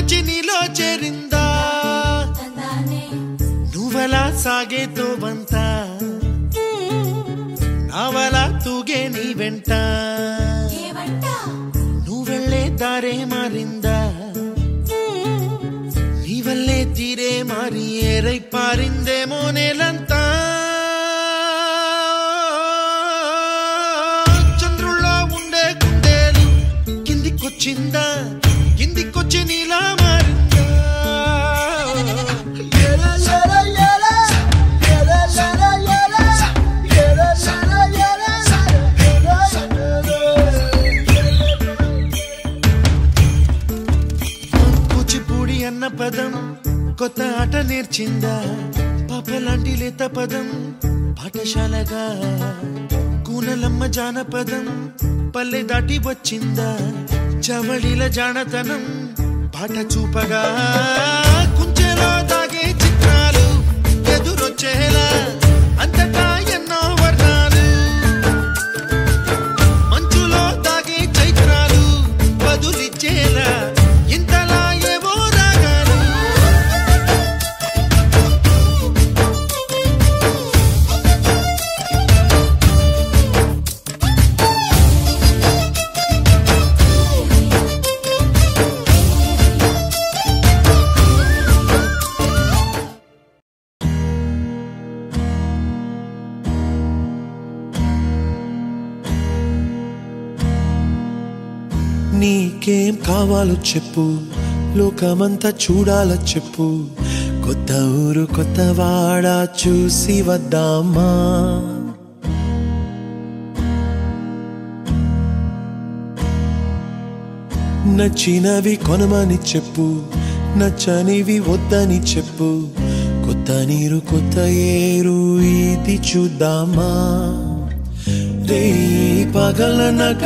రుచి నీలో చేరిందా నువ్వలా సాగేతో బంత నావలా తూగే నీ వెంట నువ్వెళ్ళే దారే మారిందా నీవల్లే తీరే మారి ఏరై పారిందేమో నేలంతా చంద్రుల్లో ఉండే గుండెలు కిందికొచ్చిందా కిందికొచ్చి నీలా మారిందా కూచిపూడి అన్న పదం కొత్త ఆట నేర్చిందా పాపలాంటి లేత పదం పాఠశాలగా కూనలమ్మ జానపదం పల్లె దాటి వచ్చిందా చవళిల జానతనం పాట చూపగా కుంచెలో దాగే చిత్రాలు ఎదురొచ్చేలా అంతటా ఎన్నో వర్ణాలు మంచులో దాగే చైత్రాలు బదులిచ్చేలా ఇంతలా ఏవో రాగాలు నీకేం కావాలో చెప్పు లోకమంతా చూడాల చెప్పు కొత్త ఊరు కొత్త వాడ చూసి వద్దామా నచ్చినవి కొనమని చెప్పు నచ్చనివి వద్దని చెప్పు కొత్త నీరు కొత్త ఏరు ఇది చూద్దామా రే పగలనక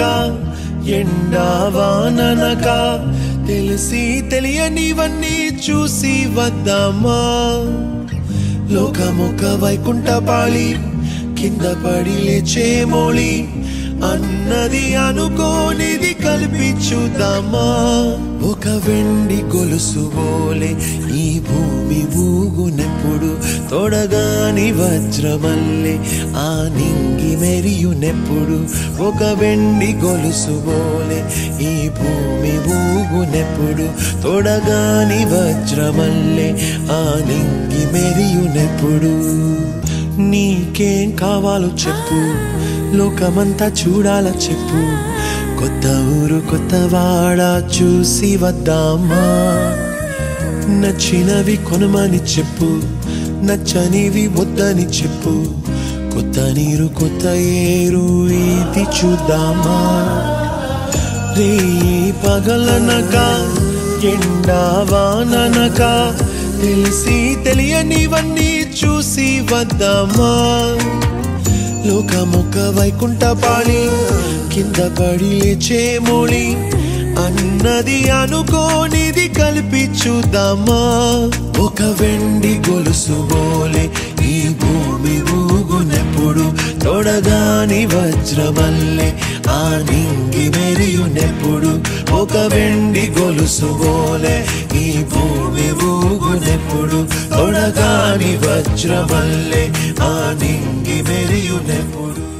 ఎండా వాననక తెలిసి తెలియనివన్నీ చూసి వద్దామా లోకమొక్క వైకుంఠపాళి కింద పడి లేచే మోళి అన్నది అనుకోనిది కల్పించుదామా ఒక వెండి గొలుసు బోలే ఈ భూమి ఊగునెప్పుడు తోడగాని వజ్రమల్లే ఆ నింగి మెరియునెప్పుడు ఒక వెండి గొలుసు బోలే ఈ భూమి ఊగునెప్పుడు తోడగాని వజ్రమల్లే ఆ నింగి మెరియునెప్పుడు నీకేం కావాలో చెప్పు లోకమంతా చూడాల చెప్పు కొత్త ఊరు కొత్త వాడ చూసి వద్దామా నచ్చినవి కొనమని చెప్పు నచ్చనివి వద్దని చెప్పు కొత్త నీరు కొత్త ఏరు ఇది చూద్దామా రే పగలనక ఎండా వాననక తెలిసి తెలియనివన్నీ చూసి వద్దామా లోకమొక్క వైకుంఠపాళి కింద పడి లేచే మోళి అన్నది అనుకోనిది కల్పించుదామా ఒక వెండి గొలుసు బోలే ఈ భూమి ఊగునెప్పుడు తోడగాని వజ్రమల్లే ఆ నింగి మెరియునెప్పుడు ఒక వెండి గొలుసు బోలే ఈ భూమి ఊగునెప్పుడు తోడగాని వజ్రమల్లే ఆ నింగి మెరియునెప్పుడు